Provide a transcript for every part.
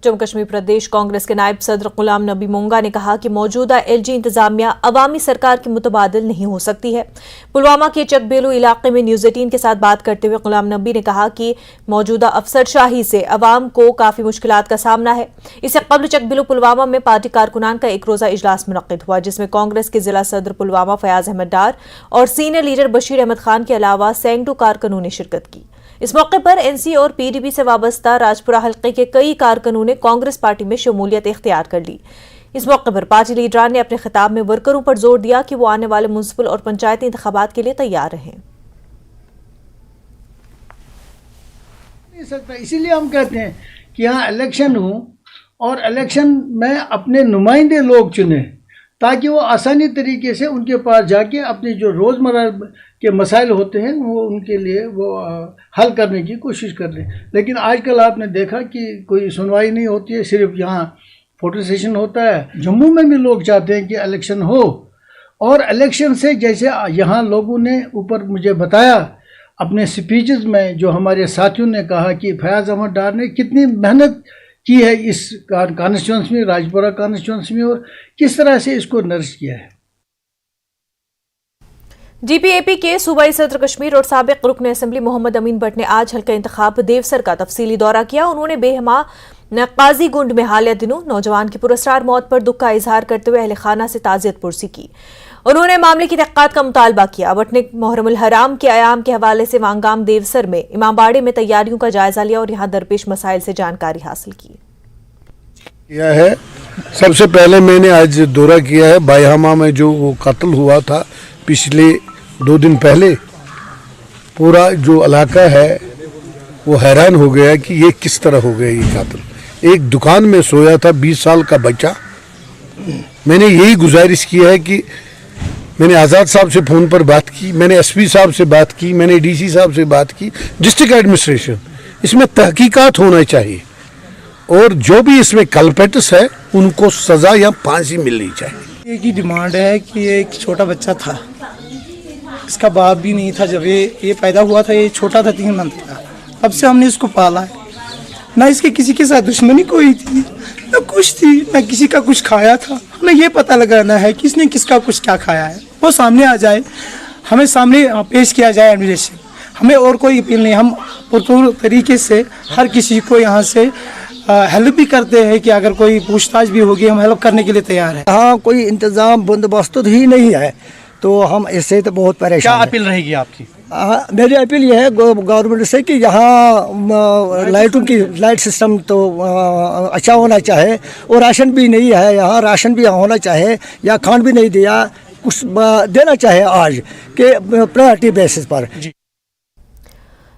जम्मू कश्मीर प्रदेश कांग्रेस के नायब सदर गुलाम नबी मोंगा ने कहा कि मौजूदा एलजी इंतजामिया अवामी सरकार की मुतबादिल नहीं हो सकती है। पुलवामा के चकबेलू इलाके में न्यूज 18 के साथ बात करते हुए गुलाम नबी ने कहा कि मौजूदा अफसरशाही से अवाम को काफी मुश्किलात का सामना है। इससे कबल चकबेलू पुलवामा में पार्टी कारकुनान का एक रोजा इजलास मुनक्किद हुआ, जिसमें कांग्रेस के जिला सदर पुलवामा फयाज अहमद डार और सीनियर लीडर बशीर अहमद खान के अलावा सैकड़ों कारकुनों ने शिरकत की। इस मौके पर एनसी और पीडीपी से वाबस्ता राजपुरा हल्के के कई कारकुनों ने कांग्रेस पार्टी में शमूलियत इख्तियार कर ली। इस मौके पर पार्टी लीडरान ने अपने खिताब में वर्करों पर जोर दिया कि वो आने वाले म्युनिसिपल और पंचायती इंतखाबात के लिए तैयार रहें। इसीलिए हम कहते हैं कि यहाँ इलेक्शन हो और इलेक्शन में अपने नुमाइंदे लोग चुने, ताकि वो आसानी तरीके से उनके पास जाके अपने जो रोज़मर्रा के मसाइल होते हैं वो उनके लिए वो हल करने की कोशिश कर लें। लेकिन आजकल आपने देखा कि कोई सुनवाई नहीं होती है, सिर्फ यहाँ फोटो सेशन होता है। जम्मू में भी लोग चाहते हैं कि इलेक्शन हो, और इलेक्शन से जैसे यहाँ लोगों ने ऊपर मुझे बताया अपने स्पीचेस में, जो हमारे साथियों ने कहा कि फयाज अहमद डार ने कितनी मेहनत की है इस कॉन्स्टिट्यूंसी में, राजपुरा कॉन्स्टिट्यूंसी में, और किस तरह से इसको नर्स किया है। जीपीएपी के सूबाई सदर कश्मीर और साबिक रुकन असेंबली मोहम्मद अमीन भट्ट ने आज हल्का इंतखाब देवसर का तफसीली दौरा किया। उन्होंने बेहमा नक्काजी गुंड में हालिया दिनों नौजवान की पुरस्कार मौत पर दुख का इजहार करते हुए अहले खाना से ताज़ियत पुरसी की। उन्होंने मामले की तहक़ीक़ात का मुतालबा किया। भट्ट ने मुहर्रमुल हराम के आयाम के हवाले से वांगाम देवसर में इमामबाड़े में तैयारियों का जायजा लिया और यहाँ दरपेश मसाइल से जानकारी हासिल की। है सबसे पहले मैंने आज दौरा किया है बायहामा में, जो वो कत्ल हुआ था पिछले 2 दिन पहले। पूरा जो इलाका है वो हैरान हो गया कि ये किस तरह हो गया ये कत्ल। एक दुकान में सोया था 20 साल का बच्चा। मैंने यही गुजारिश की है कि मैंने आज़ाद साहब से फ़ोन पर बात की, मैंने एसपी साहब से बात की, मैंने डीसी साहब से बात की, डिस्ट्रिक्ट एडमिनिस्ट्रेशन, इसमें तहकीकात होना चाहिए और जो भी इसमें कल्पेट्स है उनको सज़ा या फांसी मिलनी चाहिए। एक ही डिमांड है कि एक छोटा बच्चा था, इसका बाप भी नहीं था जब ये पैदा हुआ था। ये छोटा था, 3 मंथ का। तब से हमने इसको पाला है, ना इसके किसी के साथ दुश्मनी कोई थी, ना कुछ थी, ना किसी का कुछ खाया था। हमें ये पता लगाना है कि इसने किसका कुछ क्या खाया है, वो सामने आ जाए, हमें सामने पेश किया जाए एडमिनिस्ट्रेशन। हमें और कोई अपील नहीं, हम पुरतूर तरीके से हर किसी को यहाँ से हेल्प भी करते हैं कि अगर कोई पूछताछ भी होगी हम हेल्प करने के लिए तैयार हैं। हाँ, कोई इंतज़ाम बंदोबस्त ही नहीं है, तो हम इससे तो बहुत परेशान। क्या अपील रहेगी आपकी? मेरी अपील यह है गवर्नमेंट से कि यहाँ लाइट सिस्टम तो अच्छा होना चाहिए, और राशन भी नहीं है यहाँ, राशन भी होना चाहिए, या खान भी नहीं दिया, कुछ देना चाहिए आज के प्रायोरिटी बेसिस पर।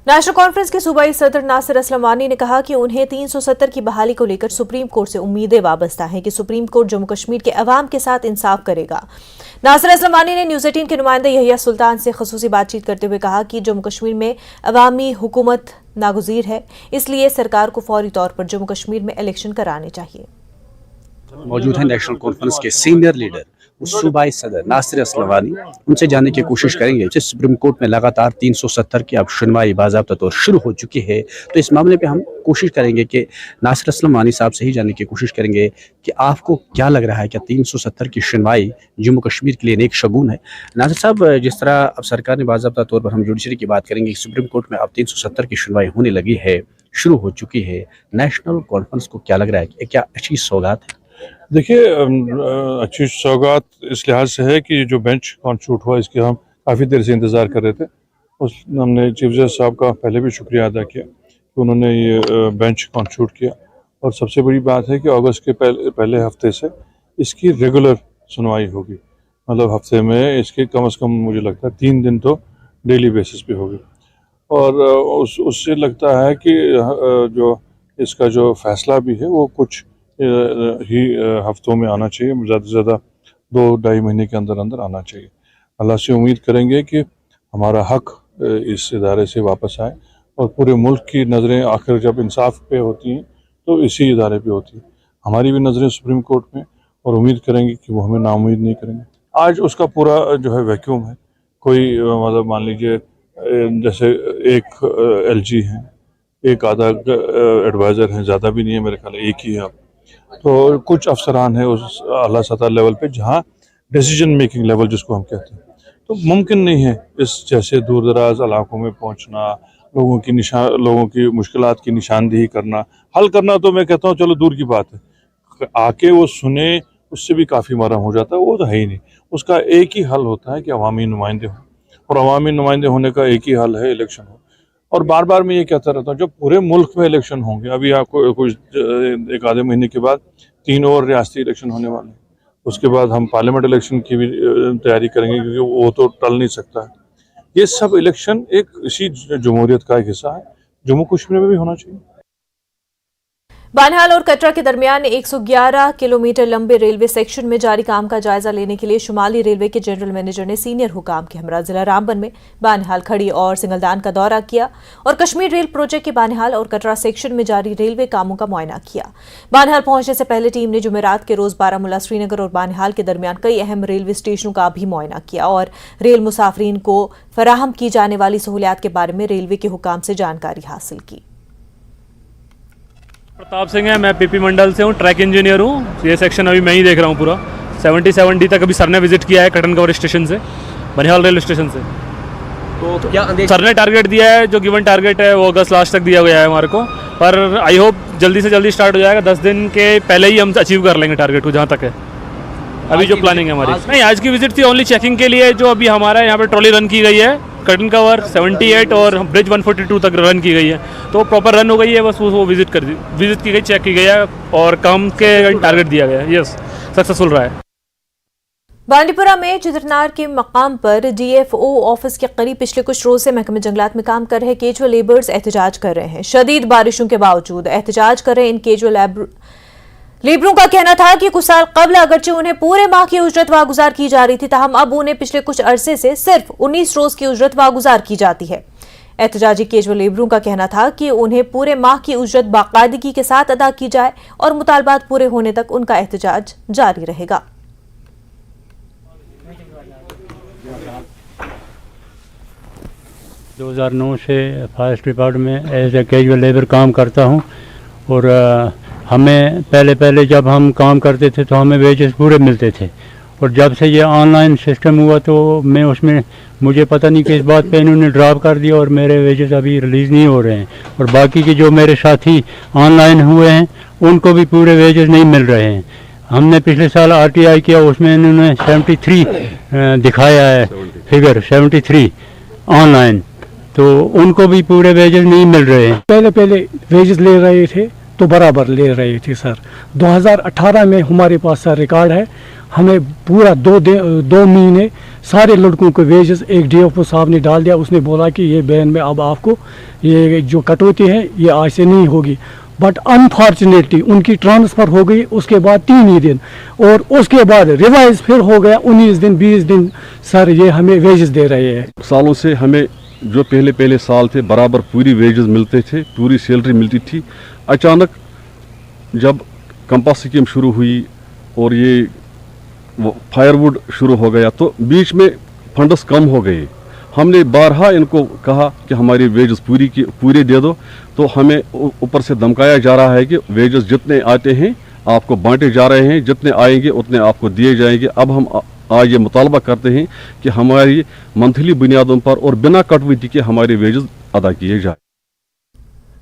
नेशनल कॉन्फ्रेंस के सूबाई सदर नासिर असलम वानी ने कहा कि उन्हें 370 की बहाली को लेकर सुप्रीम कोर्ट से उम्मीदें वाबस्ता हैं कि सुप्रीम कोर्ट जम्मू कश्मीर के अवाम के साथ इंसाफ करेगा। नासिर असलम वानी ने न्यूज 18 के नुमाइंदे यहिया सुल्तान से खसूसी बातचीत करते हुए कहा कि जम्मू कश्मीर में अवामी हुकूमत नागुज़ीर है, इसलिए सरकार को फौरी तौर पर जम्मू कश्मीर में इलेक्शन कराने चाहिए। मौजूद है नेशनल कॉन्फ्रेंस के सीनियर लीडर सूबाई सदर नासिर असलम वानी, उनसे जानने की कोशिश करेंगे। जिस सुप्रीम कोर्ट में लगातार 370 की अब सुनवाई बाज़ाब्ता तौर शुरू हो चुकी है, तो इस मामले पे हम कोशिश करेंगे कि नासिर असलम वानी साहब से ही जानने की कोशिश करेंगे कि आपको क्या लग रहा है, क्या 370 की सुनवाई जम्मू कश्मीर के लिए नेक शगुन है? नासिर साहब, जिस तरह अब सरकार ने बाज़ाब्ता तौर पर, हम जुडिशरी की बात करेंगे, सुप्रीम कोर्ट में अब 370 की सुनवाई होने लगी है, शुरू हो चुकी है, नेशनल कॉन्फ्रेंस को क्या लग रहा है, क्या अच्छी सौगात है? देखिए, अच्छी सौगात इस लिहाज से है कि जो बेंच कॉन्स्टिट्यूट हुआ इसके हम काफ़ी देर से इंतज़ार कर रहे थे। हमने चीफ जस्टिस साहब का पहले भी शुक्रिया अदा किया कि उन्होंने ये बेंच कॉन्स्टिट्यूट किया, और सबसे बड़ी बात है कि अगस्त के पहले हफ्ते से इसकी रेगुलर सुनवाई होगी। मतलब हफ्ते में इसके कम से कम मुझे लगता है 3 दिन तो डेली बेसिस पे होगी, और उससे लगता है कि जो इसका जो फैसला भी है वो कुछ ही हफ्तों में आना चाहिए, ज़्यादा से ज़्यादा 2-2.5 महीने के अंदर अंदर आना चाहिए। अल्लाह से उम्मीद करेंगे कि हमारा हक इस इदारे से वापस आए, और पूरे मुल्क की नज़रें आखिर जब इंसाफ पे होती हैं तो इसी इदारे पे होती हैं। हमारी भी नज़रें सुप्रीम कोर्ट में, और उम्मीद करेंगे कि वो हमें नाउम्मीद नहीं करेंगे। आज उसका पूरा जो है वैक्यूम है, कोई मतलब मान लीजिए जैसे एक एलजी हैं, एक आधा एडवाइज़र हैं, ज़्यादा भी नहीं है, मेरे ख्याल एक ही है। तो कुछ अफसरान हैं उस आला सतह लेवल पे जहाँ डिसीजन मेकिंग लेवल जिसको हम कहते हैं, तो मुमकिन नहीं है इस जैसे दूर दराज इलाकों में पहुँचना, लोगों की मुश्किलात की निशानदेही करना, हल करना तो मैं कहता हूँ चलो दूर की बात है, आके वो सुने उससे भी काफ़ी मरहम हो जाता है, वो तो है ही नहीं। उसका एक ही हल होता है कि अवामी नुमाइंदे हों, और अवामी नुमाइंदे होने का एक ही हल है इलेक्शन हो। और बार बार मैं ये कहता रहता हूँ, जब पूरे मुल्क में इलेक्शन होंगे, अभी आपको कुछ एक आधे महीने के बाद 3 और रियासती इलेक्शन होने वाले हैं, उसके बाद हम पार्लियामेंट इलेक्शन की भी तैयारी करेंगे क्योंकि वो तो टल नहीं सकता है। ये सब इलेक्शन एक इसी जमहूरियत का एक हिस्सा है, जम्मू कश्मीर में भी होना चाहिए। बानिहाल और कटरा के दरमियान 111 किलोमीटर लंबे रेलवे सेक्शन में जारी काम का जायजा लेने के लिए शुमाली रेलवे के जनरल मैनेजर ने सीनियर हुकाम के हमरा जिला रामबन में बानिहाल, खड़ी और सिंगलदान का दौरा किया और कश्मीर रेल प्रोजेक्ट के बानिहाल और कटरा सेक्शन में जारी रेलवे कामों का मुआयना किया। बानिहाल पहुंचने से पहले टीम ने जुमेरात के रोज बारामूला, श्रीनगर और बानिहाल के दरमियान कई अहम रेलवे स्टेशनों का भी मुआयना किया और रेल मुसाफरीन को फराहम की जाने वाली सहूलियात के बारे में रेलवे के हुकाम से जानकारी हासिल की। प्रताप सिंह है, मैं पीपी मंडल से हूँ, ट्रैक इंजीनियर हूँ। ये सेक्शन अभी मैं ही देख रहा हूँ पूरा 77D तक अभी सर ने विजिट किया है कटन कवर स्टेशन से, बनिहाल रेलवे स्टेशन से। तो क्या सर ने टारगेट दिया है, जो गिवन टारगेट है वो अगस्त लास्ट तक दिया गया है हमारे को, पर आई होप जल्दी से जल्दी स्टार्ट हो जाएगा। 10 दिन के पहले ही हम अचीव कर लेंगे टारगेट को, जहाँ तक है अभी जो प्लानिंग है हमारी। नहीं, आज की विजिट थी ओनली चेकिंग के लिए। जो अभी हमारा यहाँ पे ट्रॉली रन की गई है, कर्टन कवर 78 और ब्रिज 142 तक रन की गई है, तो प्रॉपर रन हो गई है। बस वो विजिट की गई, चेक की गई है और काम के टारगेट दिया गया है। यस, सक्सेसफुल रहा है। बांडीपुरा में चित्रनार के मकाम पर DFO ऑफिस के करीब पिछले कुछ रोज से महकमे जंगलात में काम कर रहे केजुअल लेबर्स एहतजाज कर रहे हैं। शदीद बारिशों के बावजूद एहतजाज कर रहे इन केजुअल लेबरों का कहना था कि कुछ साल कबल अगरचे उन्हें पूरे माह की उजरत वागुजार की जा रही थी, ताहम अब उन्हें पिछले कुछ अरसे से सिर्फ 19 रोज की उजरत वागुजार की जाती है। एहतजाजी केजुअल लेबरों का कहना था कि उन्हें पूरे माह की उजरत बाकायदगी के साथ अदा की जाए और मुतालबात पूरे होने तक उनका एहतजाज जारी रहेगा। दो 2009 से फॉरेस्ट डिपार्टमेंट में एज ए कैजुअल लेबर काम करता हूं और हमें पहले जब हम काम करते थे तो हमें वेजेस पूरे मिलते थे, और जब से ये ऑनलाइन सिस्टम हुआ तो मैं उसमें मुझे पता नहीं किस बात पे इन्होंने ड्रॉप कर दिया और मेरे वेजेस अभी रिलीज़ नहीं हो रहे हैं। और बाकी के जो मेरे साथी ऑनलाइन हुए हैं उनको भी पूरे वेजेस नहीं मिल रहे हैं। हमने पिछले साल RTI किया, उसमें इन्होंने 73 दिखाया है फिगर, 73 ऑनलाइन, तो उनको भी पूरे वेजेस नहीं मिल रहे हैं। पहले वेजेस ले रहे थे तो बराबर ले रहे थे सर। 2018 में हमारे पास सर रिकॉर्ड है, हमें पूरा 2 महीने सारे लड़कों को वेजेस एक DFO साहब ने डाल दिया। उसने बोला कि ये बैन में अब आपको ये जो कटौती है ये आज से नहीं होगी, बट अनफॉर्चुनेटली उनकी ट्रांसफ़र हो गई उसके बाद 3 ही दिन, और उसके बाद रिवाइज फिर हो गया 19 दिन 20 दिन। सर ये हमें वेजेस दे रहे हैं। सालों से हमें जो पहले साल थे बराबर पूरी वेजेस मिलते थे, पूरी सैलरी मिलती थी। अचानक जब कंपास स्कीम शुरू हुई और ये फायरवुड शुरू हो गया तो बीच में फंड्स कम हो गए। हमने बारहा इनको कहा कि हमारी वेजेस पूरी दे दो, तो हमें ऊपर से धमकाया जा रहा है कि वेजेस जितने आते हैं आपको बांटे जा रहे हैं, जितने आएंगे उतने आपको दिए जाएंगे। अब हम आज ये मुतालबा करते हैं कि हमारी मंथली बुनियादों पर और बिना कटौती के हमारे वेजेस अदा किए जाए।